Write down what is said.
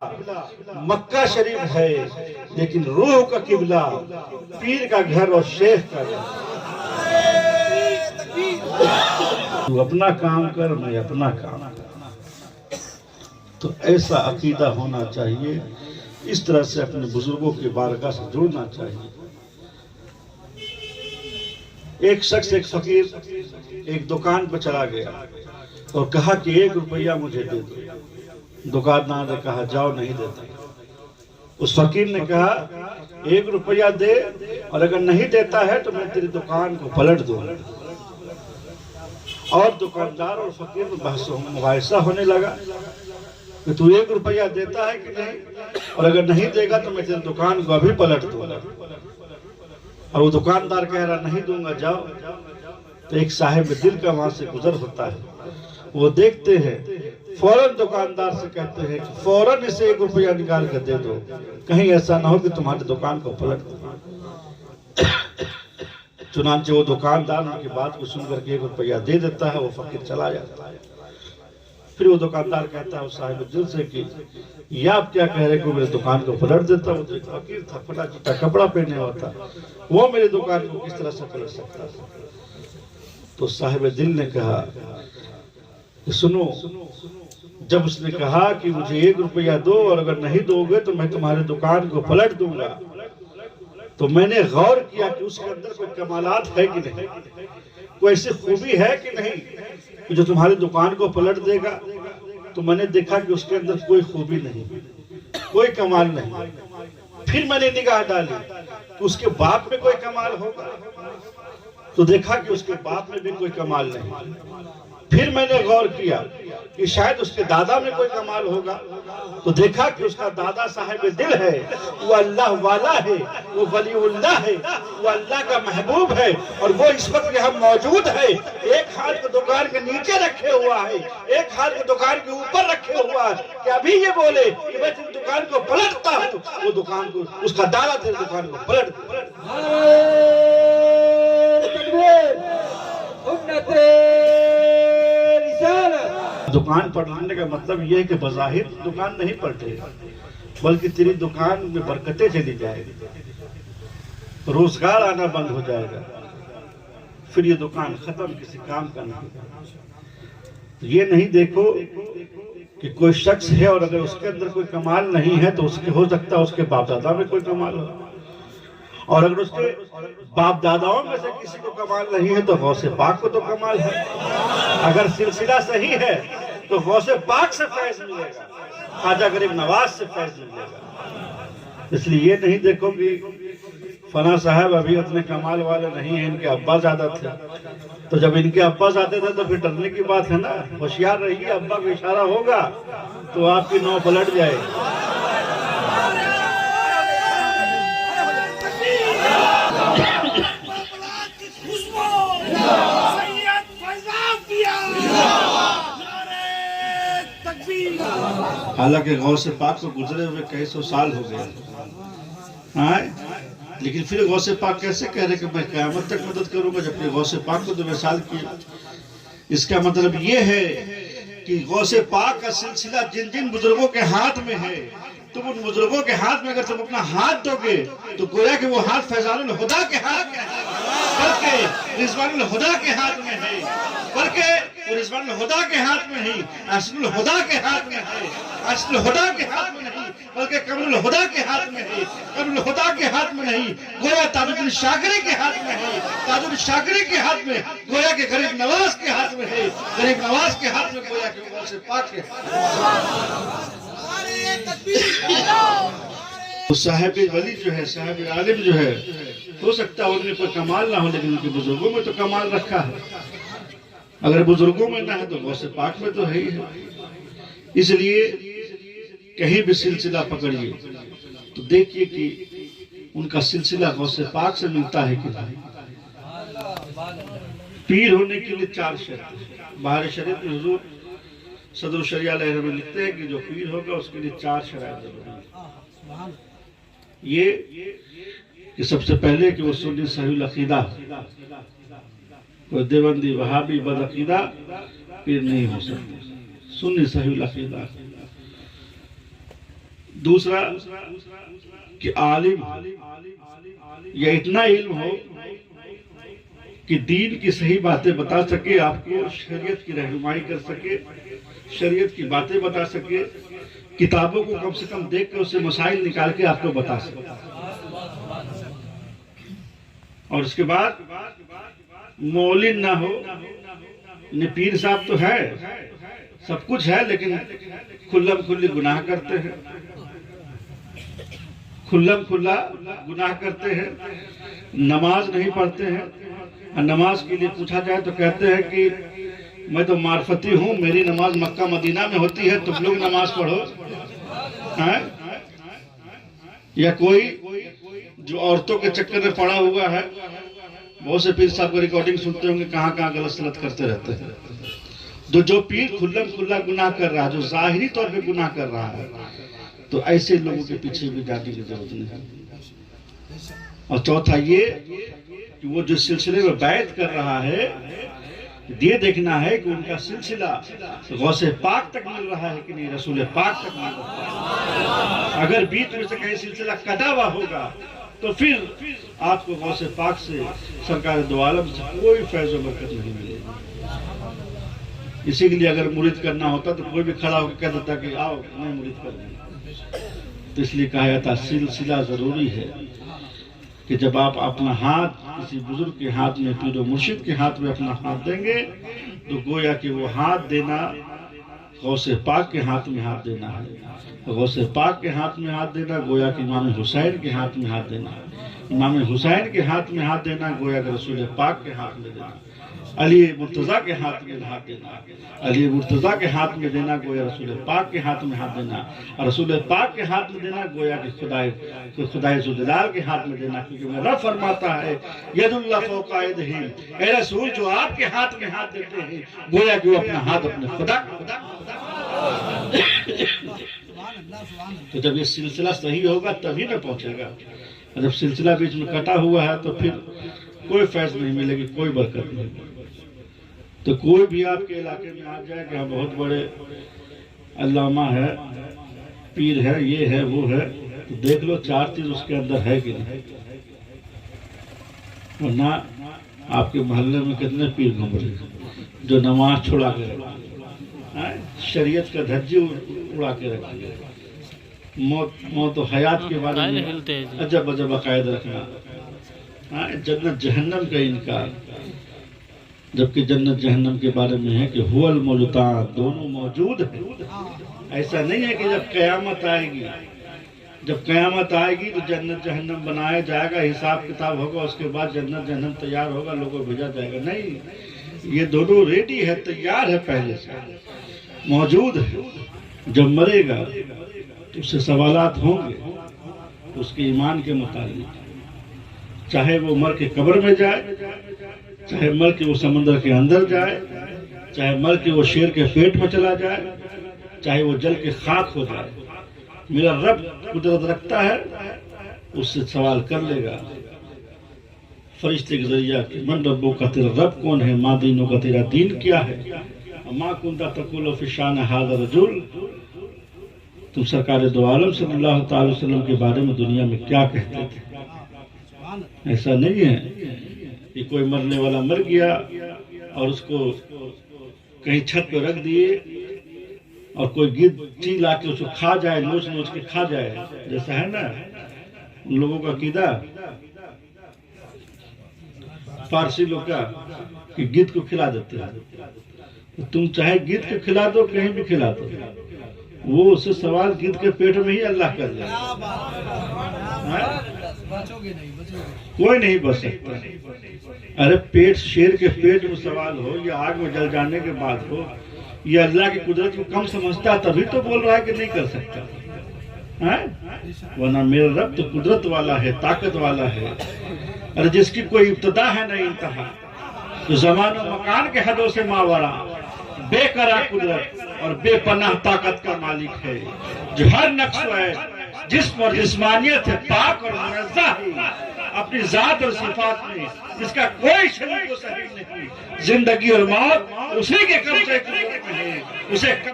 मक्का शरीफ है, लेकिन रूह का किबला पीर का घर और शेख का घर। तू अपना काम कर, मैं अपना काम कर। तो ऐसा अकीदा होना चाहिए, इस तरह से अपने बुजुर्गों की बारगाह से जुड़ना चाहिए। एक शख्स, एक फकीर एक दुकान पर चला गया और कहा कि 1 रुपया मुझे दे दो। दुकानदार ने कहा जाओ, नहीं देता। उस फकीर ने कहा 1 रुपया दे, और अगर नहीं देता है तो मैं तेरी दुकान को पलट दूंगा। और दुकानदार और फकीर में बहस मुबाहिसा होने लगा कि तू 1 रुपया देता है कि नहीं, और अगर नहीं देगा तो मैं तेरी दुकान को अभी पलट दूंगा। और वो दुकानदार कह रहा नहीं दूंगा, जाओ। तो एक साहिब दिल का वहां से गुजर होता है, वो देखते हैं, फौरन दुकानदार से कहते हैं कि फौरन इसे 1 रुपया निकाल कर दे दो, कहीं ऐसा ना हो कि तुम्हारी दुकान को पलट दो। चुनांचे वो दुकानदार उनकी बात को सुनकर के 1 रुपया दे देता है, वो फकीर चला जाता है। फिर वो दुकानदार कहता है उस साहिब दिल से कि ये आप क्या कह रहे हो, मेरी दुकान को पलट देता। वो एक फकीर था, फटा चिट्टा कपड़ा पहने हुआ था, वो मेरी दुकान को किस तरह से पलट सकता था। तो साहिब दिल ने कहा कि सुनो, जब उसने कहा कि मुझे 1 रुपया दो और अगर नहीं दोगे तो मैं तुम्हारी दुकान को पलट दूंगा, तो मैंने गौर किया कि उसके अंदर कोई कमालात है कि नहीं, कोई ऐसी खूबी है कि नहीं कि जो तुम्हारी दुकान को पलट देगा। तो मैंने देखा कि उसके अंदर कोई खूबी नहीं, कोई कमाल नहीं। फिर मैंने निगाह डाली कि उसके बाप में कोई कमाल होगा, तो देखा कि उसके बाप में भी कोई कमाल नहीं। फिर मैंने गौर किया कि शायद उसके दादा में कोई कमाल होगा, तो देखा कि उसका दादा साहिब दिल है, वो अल्लाह वाला है, वो वलीउल्लाह है, वो अल्लाह का महबूब है, और वो इस वक्त यहाँ मौजूद है। एक हाथ को दुकान के नीचे रखे हुआ है, एक हाथ को दुकान के ऊपर रखे हुआ है कि अभी ये बोले कि मैं तेरी दुकान को पलटता हूँ, वो दुकान को, उसका दादा तेरी दुकान को पलट। दुकान पलटने का मतलब यह है कि बज़ाहिर दुकान नहीं पलटेगा, बल्कि तेरी दुकान में बरकतें चली जाएगी, रोजगार आना बंद हो जाएगा, फिर ये दुकान खत्म, किसी काम का नहीं। ये नहीं देखो कि कोई शख्स है और अगर उसके अंदर कोई कमाल नहीं है तो उसके हो सकता है उसके बाप दादा में कोई कमाल हो, और अगर उसके बाप दादाओं में से किसी को कमाल नहीं है तो गौसे पाक को तो कमाल है। अगर सिलसिला सही है तो गौसे पाक से फैज मिलेगा, ख्वाजा गरीब नवाज से फैज मिलेगा। इसलिए ये नहीं देखो कि फना साहब अभी उतने कमाल वाले नहीं हैं, इनके अब्बा ज्यादा थे। तो जब इनके अब्बा ज्यादा थे तो फिर डरने की बात है ना। होशियार रहिए, अब्बा का इशारा होगा तो आपकी नौ पलट जाए। हालांकि गौसे पाक को गुजरे हुए कई सौ साल हो गए, लेकिन फिर गौसे पाक कैसे कह रहे कि मैं क़यामत तक मदद करूंगा, जबकि गौसे पाक को तो मिसाल किया। इसका मतलब ये है कि गौसे पाक का सिलसिला जिन जिन बुजुर्गों के हाथ में है, तुम उन बुजुर्गों के हाथ में अगर तुम अपना हाथ दोगे तो गोया कि वो हाथ फैजानुल हुदा के हाथ में है, बल्कि रिजवानुल हुदा के हाथ में है, बल्कि वो रिजवानुल हुदा के हाथ में नहीं, असनुल हुदा के हाथ में है, असनुल हुदा के हाथ में नहीं, बल्कि कमरुल हुदा के हाथ में है, कमरुल हुदा के हाथ में नहीं, गोया ताजुद्दीन शाकरी के हाथ में है, ताजुद्दीन शाकरी के हाथ में, गोया के गरीब नवाज के हाथ में है, गरीब नवाज के हाथ में, गोया के गौसे पाक के हाथ। तो साहिब वली जो है, साहिब आलिम जो है, हो सकता है उनमें कोई कमाल ना हो, लेकिन उनके बुजुर्गों में तो कमाल रखा है। अगर बुजुर्गों में ना है तो गौसे पाक में तो है ही है। इसलिए कहीं भी सिलसिला पकड़िए तो देखिए कि उनका सिलसिला गौसे पाक से मिलता है कि नहीं। पीर होने के लिए 4 शर्त। बाहर शरीयत में हुजूर सदर शरिया लहर में लिखते हैं कि जो पीर होगा उसके लिए 4 शराइत जरूरी है। ये कि सबसे पहले कि वो सुन्नी सही अकीदा, कोई देवबंदी वहाबी बदअकीदा पीर नहीं हो सकते। सुन्नी सही अकीदा, दूसरा कि आलिम या इतना इल्म हो कि दीन की सही बातें बता सके, आपको शरीयत की रहनुमाई कर सके, शरीयत की बातें बता सके, किताबों को कम से कम देख कर उससे मसाइल निकाल के आपको बता सके। और उसके बाद मौलिन ना हो, पीर साहब तो है, सब कुछ है, लेकिन खुल्लम खुल्ली गुनाह करते हैं, खुल्लम खुल्ला गुनाह करते हैं, नमाज नहीं पढ़ते हैं। और नमाज के लिए पूछा जाए तो कहते हैं कि मैं तो मार्फती हूँ, मेरी नमाज मक्का मदीना में होती है, तुम लोग नमाज पढ़ो। है? या कोई जो औरतों के चक्कर में पड़ा हुआ है, बहुत से पीर साहब को रिकॉर्डिंग सुनते होंगे, कहाँ कहाँ गलत सलत करते रहते हैं। तो जो पीर खुल्लम खुल्ला गुनाह कर रहा है, जो जाहिरी तौर पे गुनाह कर रहा है, तो ऐसे लोगों के पीछे भी जाने की जरूरत नहीं है। और चौथा ये कि वो जो सिलसिले में बैत कर रहा है, ये देखना है कि उनका सिलसिला गौसे पाक तक मिल रहा है कि नहीं, रसूल पाक तक मिल रहा है। अगर बीच में से कहीं सिलसिला कटा हुआ होगा तो फिर आपको गौसे पाक से, सरकार दो आलम से कोई फैज़ व बरकत नहीं मिलेगी। इसी के लिए अगर मुरीद करना होता तो कोई भी खड़ा होकर कह देता कि आओ मैं मुरीद कर दूंगा। तो इसलिए कहा जाता सिलसिला जरूरी है कि जब आप अपना हाथ किसी बुजुर्ग के हाथ में, पीरो मुर्शिद के हाथ में अपना हाथ देंगे, तो गोया कि वो हाथ देना गौसे पाक के हाथ में हाथ देना है। गौसे पाक के हाथ में हाथ देना गोया कि इमाम हुसैन के हाथ में हाथ देना है। इमाम हुसैन के हाथ में हाथ देना गोया कि रसूल पाक के हाथ में देना। अली मुर्तजा के हाथ में हाथ देना, अली मुर्तजा के हाथ में देना गोया रसूल पाक के हाथ में हाथ देना। और रसूल पाक के हाथ में देना गोया कि खुदाए जुलाल के हाथ में देना, क्योंकि मेरा रब फरमाता है यदुल्लाह फौका यदिहिम, ए रसूल जो आपके हाथ में हाथ देते हैं गोया कि वो अपना हाथ अपने खुदा। तो जब ये सिलसिला सही होगा तभी ना पहुंचेगा। जब सिलसिला बीच में कटा हुआ है तो फिर कोई फैज़ नहीं मिलेगी, कोई बरकत नहीं। तो कोई भी आपके इलाके में आ जाए कि हम बहुत बड़े अल्लामा है, पीर है, ये है वो है, तो देख लो चार चीज उसके अंदर है कि नहीं। वरना आपके मोहल्ले में कितने पीर घूम रहे जो नमाज छुड़ा के रखे, शरीयत का धज्जी उड़ा के रखे, मौत और हयात के बारे में अजब अजब अकायद रखना, जन्नत जहन्नम का इनकार, जबकि जन्नत जहन्नम के बारे में है कि हुवल मौजूदान, दोनों मौजूद है। ऐसा नहीं है कि जब कयामत आएगी, जब कयामत आएगी तो जन्नत जहन्नम बनाया जाएगा, हिसाब किताब होगा, उसके बाद जन्नत जहन्नम तैयार होगा, लोगों को भेजा जाएगा। नहीं, ये दोनों रेडी है, तैयार है, पहले से मौजूद है। जब मरेगा तो उससे सवालात होंगे उसके ईमान के मुताबिक, चाहे वो मर के कब्र में जाए, चाहे मर के वो समंदर के अंदर जाए, चाहे मर के वो शेर के पेट में चला जाए, चाहे वो जल के खाक हो जाए, मेरा रब कुदरत रखता है, उससे सवाल कर लेगा फरिश्ते के जरिया कि मन रब्बो का, तेरा रब कौन है, माँ दीनों का, तेरा दीन क्या है, माँ कुंता तकुल फिशान हाज़ा रजुल, तुम सरकार दो आलम सल्लल्लाहु अलैहि वसल्लम के बारे में दुनिया में क्या कहते थे। ऐसा नहीं है कि कोई मरने वाला मर गया और उसको कहीं छत पे रख दिए और कोई गिद्ध ला के उसको खा जाए, नोच नोच के खा जाए, जैसा है ना उन लोगों का कीदा फारसी लोग का कि गिद्ध को खिला देते हैं। तो तुम चाहे गिद्ध को खिला दो, कहीं भी खिला दो, वो उससे सवाल गिद्ध के पेट में ही अल्लाह कर दे, कोई नहीं बच सकता। अरे पेट, शेर के पेट में सवाल हो या आग में जल जाने के बाद हो, ये अल्लाह की कुदरत को कम समझता तभी तो बोल रहा है कि नहीं कर सकता है। वरना मेरा रब तो कुदरत वाला है, ताकत वाला है। अरे जिसकी कोई इब्तदा है नहीं इंतहा, तो जमान और मकान के हदों से मावरा बेकरार कुदरत और बेपनाह ताकत का मालिक है, जो हर नक्श है जिस्म और जिस्मानियत है पाक और मुनज़्ज़ह है अपनी जात और सिफात में, जिसका कोई शरीक व शरीक नहीं। जिंदगी और मौत उसी के कब्ज़े में है, उसे